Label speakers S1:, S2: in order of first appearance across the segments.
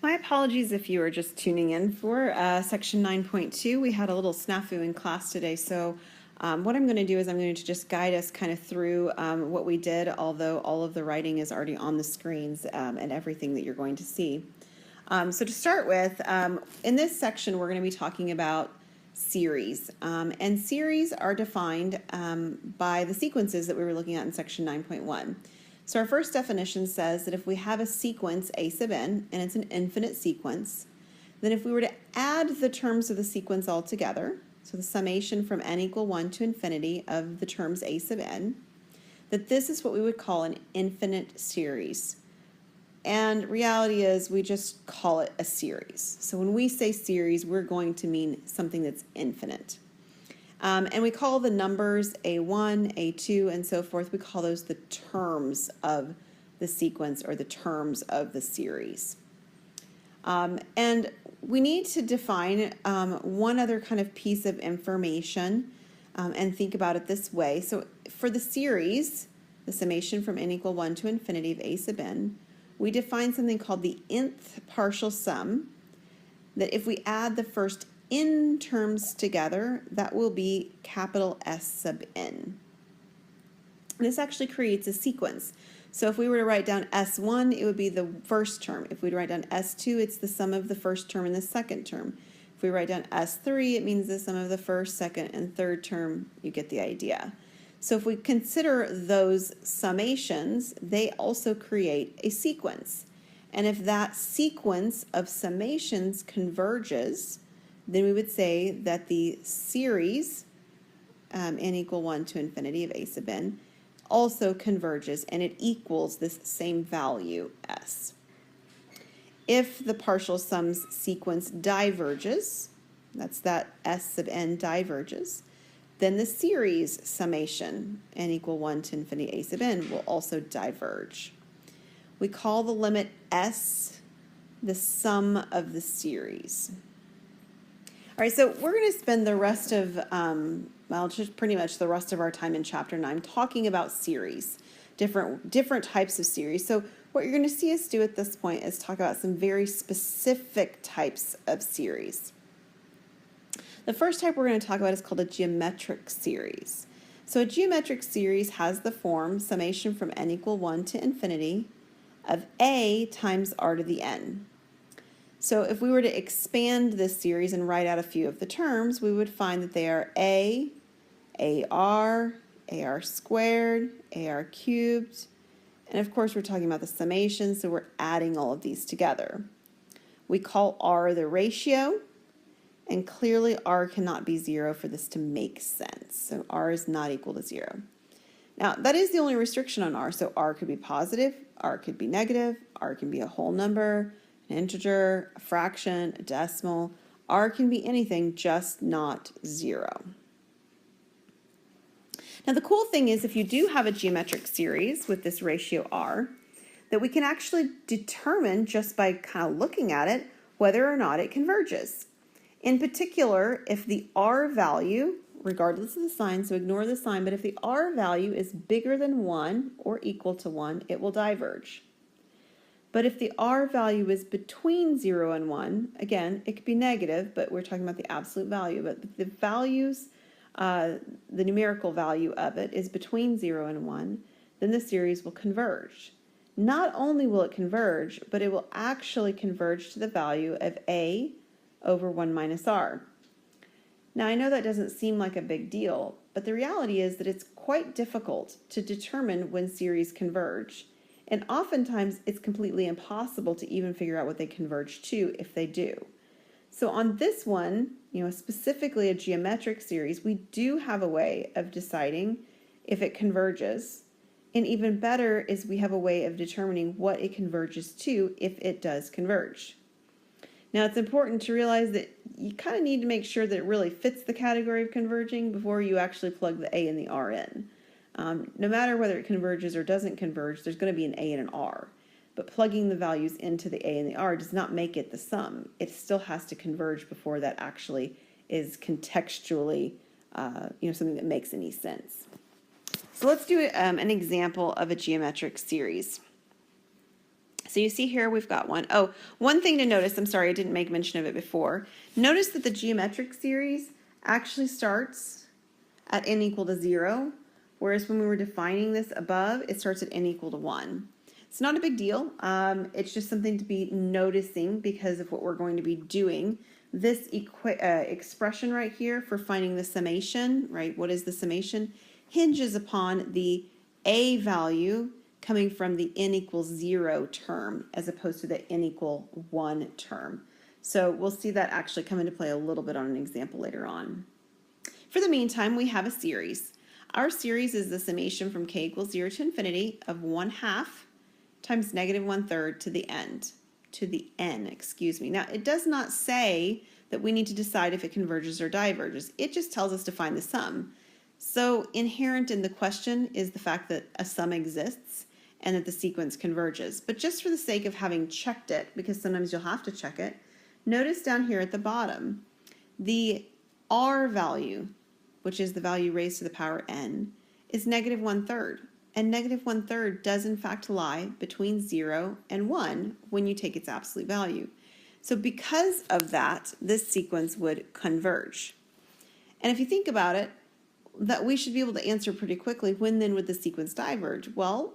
S1: My apologies if you are just tuning in for section 9.2. We had a little snafu in class today, so what I'm going to do is I'm going to just guide us kind of through what we did, although all of the writing is already on the screens and everything that you're going to see. So to start with, in this section we're going to be talking about series, and series are defined by the sequences that we were looking at in section 9.1. So our first definition says that if we have a sequence a sub n, and it's an infinite sequence, then if we were to add the terms of the sequence all together, so the summation from n equal 1 to infinity of the terms a sub n, that this is what we would call an infinite series. And reality is we just call it a series. So when we say series, we're going to mean something that's infinite. And we call the numbers A1, A2, and so forth, we call those the terms of the sequence or the terms of the series. And we need to define one other kind of piece of information and think about it this way. So for the series, the summation from n equal 1 to infinity of a sub n, we define something called the nth partial sum, that if we add the first n terms together, that will be capital S sub n. This actually creates a sequence. So if we were to write down S1, it would be the first term. If we write down S2, it's the sum of the first term and the second term. If we write down S3, it means the sum of the first, second, and third term. You get the idea. So if we consider those summations, they also create a sequence. And if that sequence of summations converges, then we would say that the series n equal 1 to infinity of a sub n also converges and it equals this same value s. If the partial sums sequence diverges, that's that s sub n diverges, then the series summation n equal 1 to infinity a sub n will also diverge. We call the limit s the sum of the series. All right, so we're going to spend the rest of, just pretty much the rest of our time in Chapter 9 talking about series, different types of series. So what you're going to see us do at this point is talk about some very specific types of series. The first type we're going to talk about is called a geometric series. So a geometric series has the form summation from n equal 1 to infinity of a times r to the n. So if we were to expand this series and write out a few of the terms, we would find that they are a, ar, ar squared, ar cubed, and of course we're talking about the summation, so we're adding all of these together. We call r the ratio, and clearly r cannot be 0 for this to make sense, so r is not equal to 0. Now that is the only restriction on r, so r could be positive, r could be negative, r can be a whole number, an integer, a fraction, a decimal. R can be anything, just not 0. Now the cool thing is if you do have a geometric series with this ratio r, that we can actually determine just by kind of looking at it whether or not it converges. In particular, if the r value, regardless of the sign, so ignore the sign, but if the r value is bigger than 1 or equal to 1, it will diverge. But if the r value is between 0 and 1, again, it could be negative, but we're talking about the absolute value, but the values, the numerical value of it is between 0 and 1, then the series will converge. Not only will it converge, but it will actually converge to the value of a over 1 minus r. Now I know that doesn't seem like a big deal, but the reality is that it's quite difficult to determine when series converge. And oftentimes it's completely impossible to even figure out what they converge to if they do. So on this one, specifically a geometric series, we do have a way of deciding if it converges. And even better is we have a way of determining what it converges to if it does converge. Now it's important to realize that you kind of need to make sure that it really fits the category of converging before you actually plug the a and the r in. No matter whether it converges or doesn't converge, there's going to be an a and an r. But plugging the values into the a and the r does not make it the sum. It still has to converge before that actually is contextually something that makes any sense. So let's do an example of a geometric series. So you see here we've got one. Oh, one thing to notice, I'm sorry I didn't make mention of it before. Notice that the geometric series actually starts at n equal to 0, whereas when we were defining this above, it starts at n equal to 1. It's not a big deal. It's just something to be noticing because of what we're going to be doing. This expression right here for finding the summation, right? What is the summation? Hinges upon the a value coming from the n equals 0 term as opposed to the n equal 1 term. So we'll see that actually come into play a little bit on an example later on. For the meantime, we have a series. Our series is the summation from k equals 0 to infinity of 1/2 times negative 1/3 to the n, excuse me. Now, it does not say that we need to decide if it converges or diverges. It just tells us to find the sum. So inherent in the question is the fact that a sum exists and that the sequence converges. But just for the sake of having checked it, because sometimes you'll have to check it, notice down here at the bottom, the r value, which is the value raised to the power n, is negative 1/3. And negative 1/3 does in fact lie between 0 and 1 when you take its absolute value. So because of that, this sequence would converge. And if you think about it, that we should be able to answer pretty quickly, when then would the sequence diverge? Well,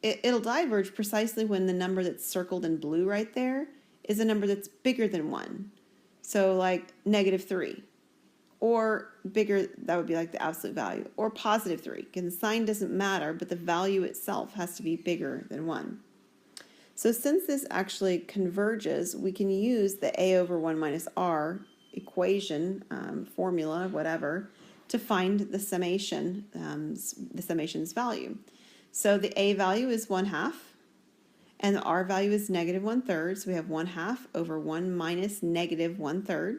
S1: it'll diverge precisely when the number that's circled in blue right there is a number that's bigger than 1. So like negative 3. Or bigger, that would be like the absolute value. Or positive 3. Again, the sign doesn't matter, but the value itself has to be bigger than 1. So since this actually converges, we can use the a over 1 minus r equation, formula, whatever, to find the summation, the summation's value. So the a value is 1/2, and the r value is negative 1/3. So we have 1/2 over 1 minus negative 1/3,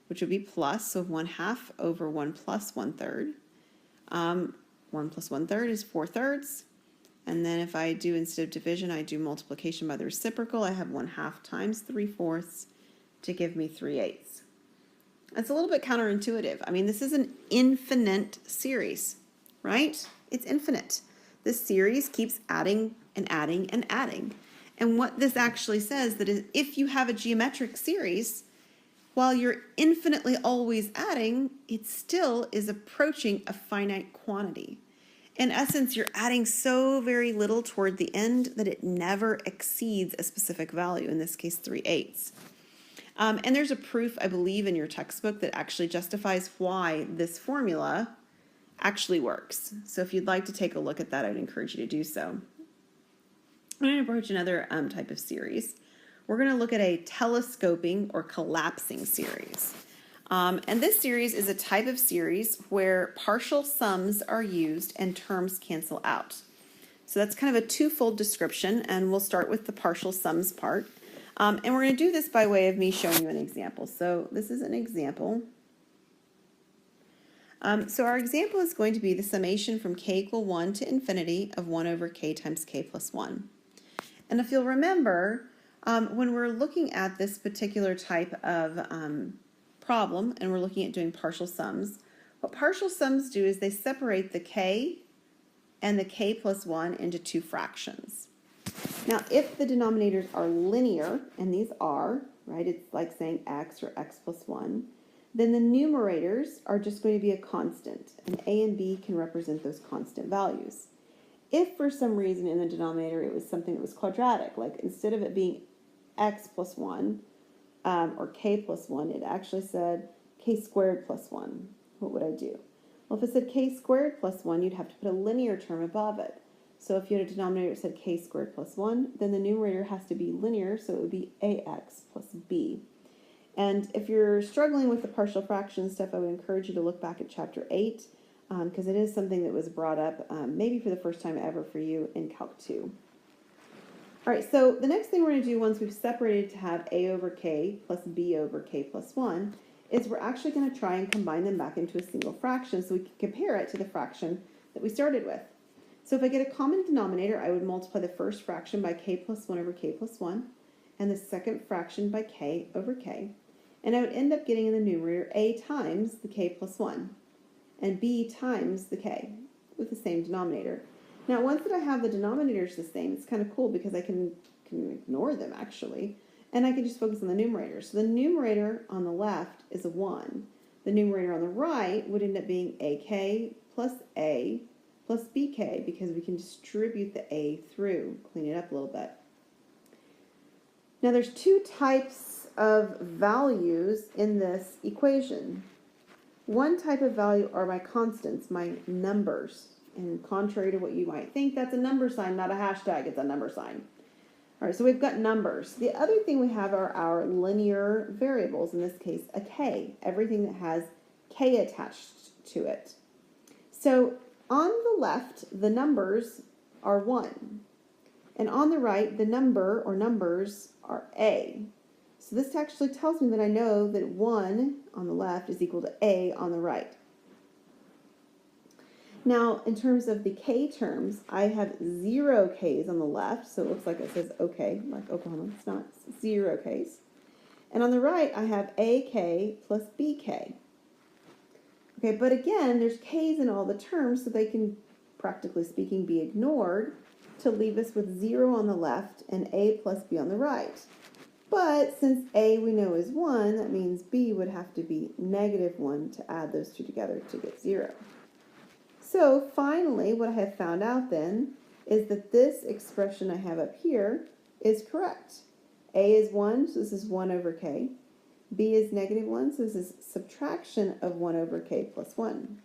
S1: which would be plus, so 1/2 over 1 plus 1/3. 1 plus 1/3 is 4/3. And then if I do, instead of division, I do multiplication by the reciprocal, I have 1/2 times 3/4 to give me 3/8. It's a little bit counterintuitive. I mean, this is an infinite series, right? It's infinite. This series keeps adding and adding and adding. And what this actually says that is, if you have a geometric series, while you're infinitely always adding, it still is approaching a finite quantity. In essence, you're adding so very little toward the end that it never exceeds a specific value, in this case 3/8. And there's a proof, I believe, in your textbook that actually justifies why this formula actually works. So if you'd like to take a look at that, I would encourage you to do so. I'm going to approach another type of series. We're going to look at a telescoping or collapsing series. And this series is a type of series where partial sums are used and terms cancel out. So that's kind of a twofold description, and we'll start with the partial sums part. And we're going to do this by way of me showing you an example. So this is an example. So our example is going to be the summation from k equal 1 to infinity of 1 over k times k plus 1. And if you'll remember, when we're looking at this particular type of problem, and we're looking at doing partial sums, what partial sums do is they separate the k and the k plus 1 into two fractions. Now, if the denominators are linear, and these are, right, it's like saying x or x plus 1, then the numerators are just going to be a constant, and a and b can represent those constant values. If for some reason in the denominator it was something that was quadratic, like instead of it being x plus 1 or k plus 1, it actually said k squared plus 1, what would I do? Well, if it said k squared plus 1, you'd have to put a linear term above it. So if you had a denominator that said k squared plus 1, then the numerator has to be linear, so it would be ax plus b. And if you're struggling with the partial fraction stuff, I would encourage you to look back at chapter 8, because it is something that was brought up maybe for the first time ever for you in Calc 2. All right, so the next thing we're going to do once we've separated to have a over k plus b over k plus 1 is we're actually going to try and combine them back into a single fraction so we can compare it to the fraction that we started with. So if I get a common denominator, I would multiply the first fraction by k plus 1 over k plus 1 and the second fraction by k over k. And I would end up getting in the numerator a times the k plus 1 and b times the k with the same denominator. Now, once that I have the denominators the same, it's kind of cool because I can can ignore them actually. And I can just focus on the numerator. So the numerator on the left is a 1. The numerator on the right would end up being AK plus A plus BK because we can distribute the A through, clean it up a little bit. Now there's two types of values in this equation. One type of value are my constants, my numbers. And contrary to what you might think, that's a number sign, not a hashtag, it's a number sign. All right, so we've got numbers. The other thing we have are our linear variables, in this case, a k, everything that has k attached to it. So on the left, the numbers are 1. And on the right, the number or numbers are a. So this actually tells me that I know that 1 on the left is equal to a on the right. Now, in terms of the k terms, I have 0 k's on the left, so it looks like it says OK, like Oklahoma. It's not, it's 0 k's. And on the right, I have AK plus BK. Okay, but again, there's k's in all the terms, so they can, practically speaking, be ignored to leave us with 0 on the left and A plus B on the right. But since A we know is 1, that means B would have to be -1 to add those two together to get 0. So finally, what I have found out then is that this expression I have up here is correct. A is 1, so this is 1 over k. B is -1, so this is subtraction of 1 over k plus 1.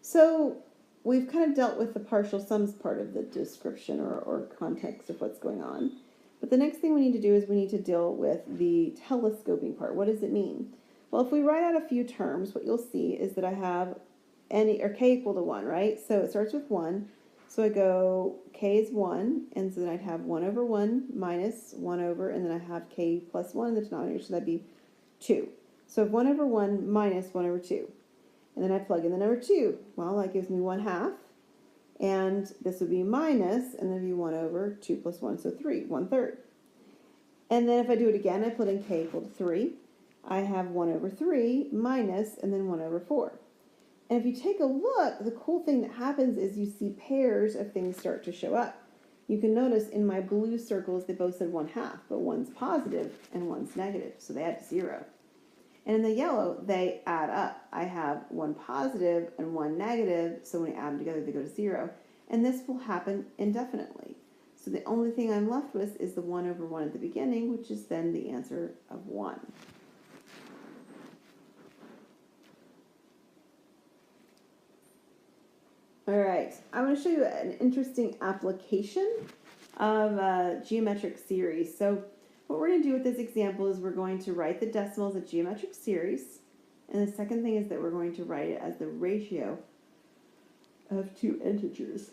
S1: So we've kind of dealt with the partial sums part of the description or context of what's going on. But the next thing we need to do is we need to deal with the telescoping part. What does it mean? Well, if we write out a few terms, what you'll see is that I have k equal to 1, right? So it starts with 1. So I go k is 1, and so then I'd have 1 over 1 minus 1 over, and then I have k plus 1 in the denominator, so that'd be 2. So I have 1 over 1 minus 1 over 2. And then I plug in the number 2. Well, that gives me 1/2. And this would be minus, and then it'd be 1 over 2 plus 1, so 3, 1/3. And then if I do it again, I put in k equal to 3. I have 1 over 3 minus, and then 1 over 4. And if you take a look, the cool thing that happens is you see pairs of things start to show up. You can notice in my blue circles, they both said 1/2, but one's positive and one's negative, so they add to 0. And in the yellow, they add up. I have one positive and one negative, so when I add them together, they go to 0. And this will happen indefinitely. So the only thing I'm left with is the 1 over 1 at the beginning, which is then the answer of 1. All right, I want to show you an interesting application of a geometric series. So what we're going to do with this example is we're going to write the decimals of geometric series. And the second thing is that we're going to write it as the ratio of two integers.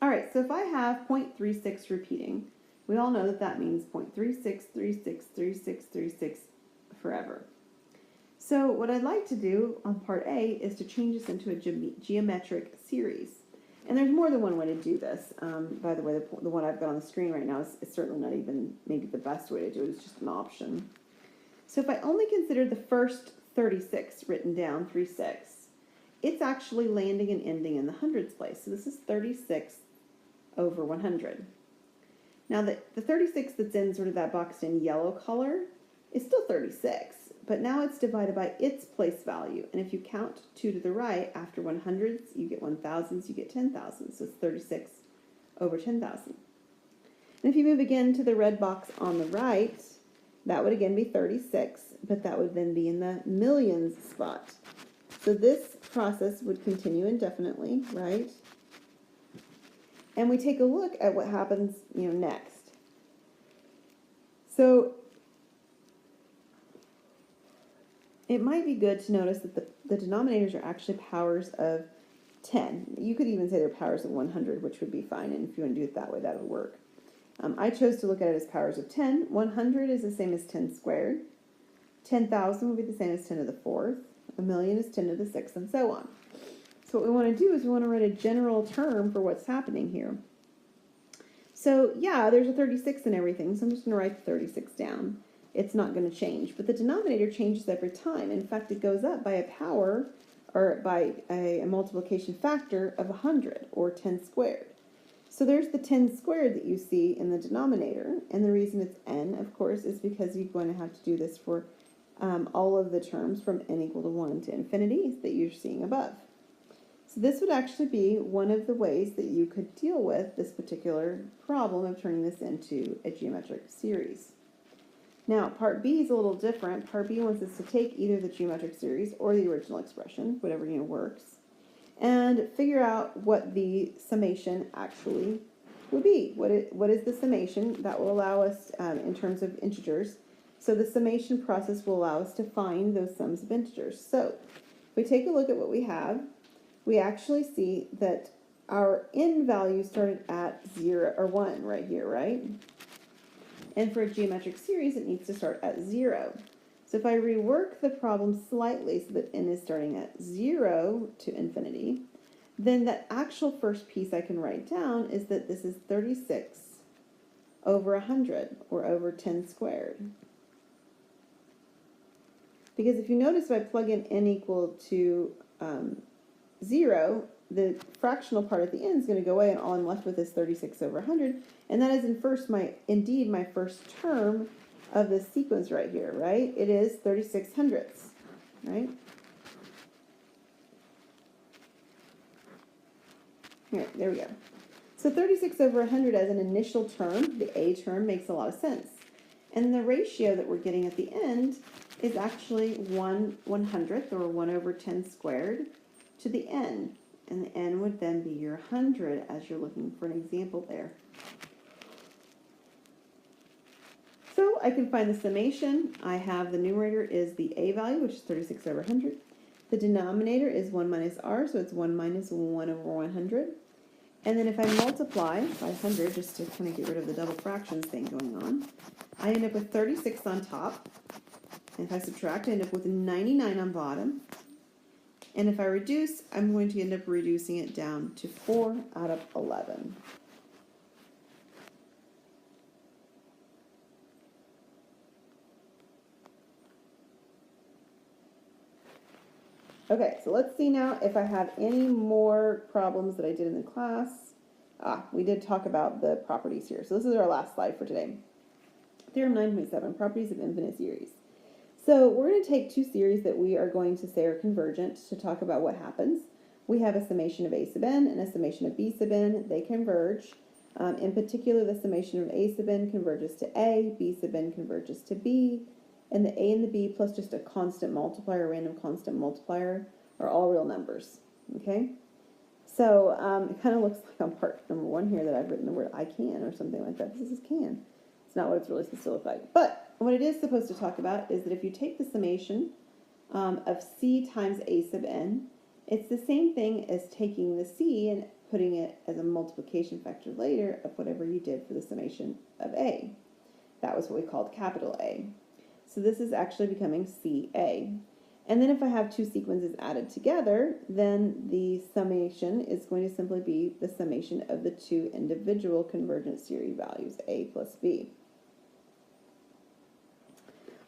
S1: All right, so if I have 0.36 repeating, we all know that that means 0.36363636 forever. So what I'd like to do on part A is to change this into a geometric series. And there's more than one way to do this. By the way, the one I've got on the screen right now is certainly not even maybe the best way to do it. It's just an option. So if I only consider the first 36 written down, 36, it's actually landing and ending in the hundreds place. So this is 36 over 100. Now the 36 that's in sort of that boxed in yellow color is still 36. But now it's divided by its place value. And if you count 2 to the right, after 100s, you get 1,000s, you get 10,000. So it's 36 over 10,000. And if you move again to the red box on the right, that would again be 36, but that would then be in the millions spot. So this process would continue indefinitely, right? And we take a look at what happens, next. So it might be good to notice that the denominators are actually powers of 10. You could even say they're powers of 100, which would be fine, and if you want to do it that way, that would work. I chose to look at it as powers of 10. 100 is the same as 10 squared. 10,000 would be the same as 10 to the 4th. A million is 10 to the 6th, and so on. So what we want to do is we want to write a general term for what's happening here. So yeah, there's a 36 and everything, so I'm just going to write the 36 down. It's not going to change, but the denominator changes every time. In fact, it goes up by a power or by a multiplication factor of 100, or 10 squared. So there's the 10 squared that you see in the denominator, and the reason it's n, of course, is because you're going to have to do this for all of the terms from n equal to 1 to infinity that you're seeing above. So this would actually be one of the ways that you could deal with this particular problem of turning this into a geometric series. Now, part B is a little different. Part B wants us to take either the geometric series or the original expression, whatever works, and figure out what the summation actually would be. What is the summation that will allow us, in terms of integers? So the summation process will allow us to find those sums of integers. So if we take a look at what we have, we actually see that our n value started at 0 or 1 right here, right? And for a geometric series, it needs to start at 0. So if I rework the problem slightly so that n is starting at 0 to infinity, then that actual first piece I can write down is that this is 36 over 100, or over 10 squared. Because if you notice, if I plug in n equal to 0, the fractional part at the end is going to go away, and all I'm left with is 36 over 100, and that is indeed my first term of this sequence right here, right? It is 36 hundredths, right? Here, there we go. So 36 over 100 as an initial term, the a term, makes a lot of sense. And the ratio that we're getting at the end is actually 1/100th, or 1 over 10 squared, to the n. And the n would then be your 100, as you're looking for an example there. So I can find the summation. I have the numerator is the a value, which is 36 over 100. The denominator is 1 minus r, so it's 1 minus 1 over 100. And then if I multiply by 100, just to kind of get rid of the double fractions thing going on, I end up with 36 on top. And if I subtract, I end up with 99 on bottom. And if I reduce, I'm going to end up reducing it down to 4 out of 11. Okay, so let's see now if I have any more problems that I did in the class. We did talk about the properties here. So this is our last slide for today. Theorem 9.7, properties of infinite series. So we're going to take two series that we are going to say are convergent to talk about what happens. We have a summation of a sub n and a summation of b sub n. They converge. In particular, the summation of a sub n converges to a, b sub n converges to b, and the a and the b plus just a constant multiplier, a random constant multiplier, are all real numbers. Okay? So it kind of looks like on part number 1 here that I've written the word I can or something like that. This is can. It's not what it's really supposed to look like. But what it is supposed to talk about is that if you take the summation of c times a sub n, it's the same thing as taking the c and putting it as a multiplication factor later of whatever you did for the summation of a. That was what we called capital A. So this is actually becoming CA. And then if I have two sequences added together, then the summation is going to simply be the summation of the two individual convergent series values, a plus b.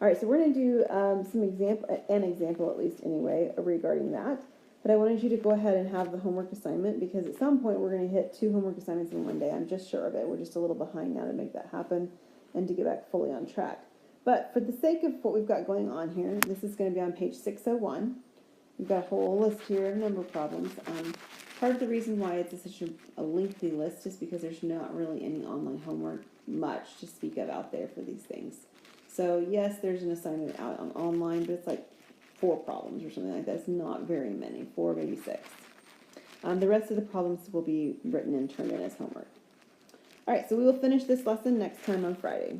S1: All right, so we're going to do an example at least anyway, regarding that. But I wanted you to go ahead and have the homework assignment, because at some point we're going to hit 2 homework assignments in one day. I'm just sure of it. We're just a little behind now to make that happen and to get back fully on track. But for the sake of what we've got going on here, this is going to be on page 601. We've got a whole list here of number problems. Part of the reason why it's such a lengthy list is because there's not really any online homework much to speak of out there for these things. So yes, there's an assignment out on online, but it's like 4 problems or something like that. It's not very many, 4, maybe 6. The rest of the problems will be written and turned in as homework. All right, so we will finish this lesson next time on Friday.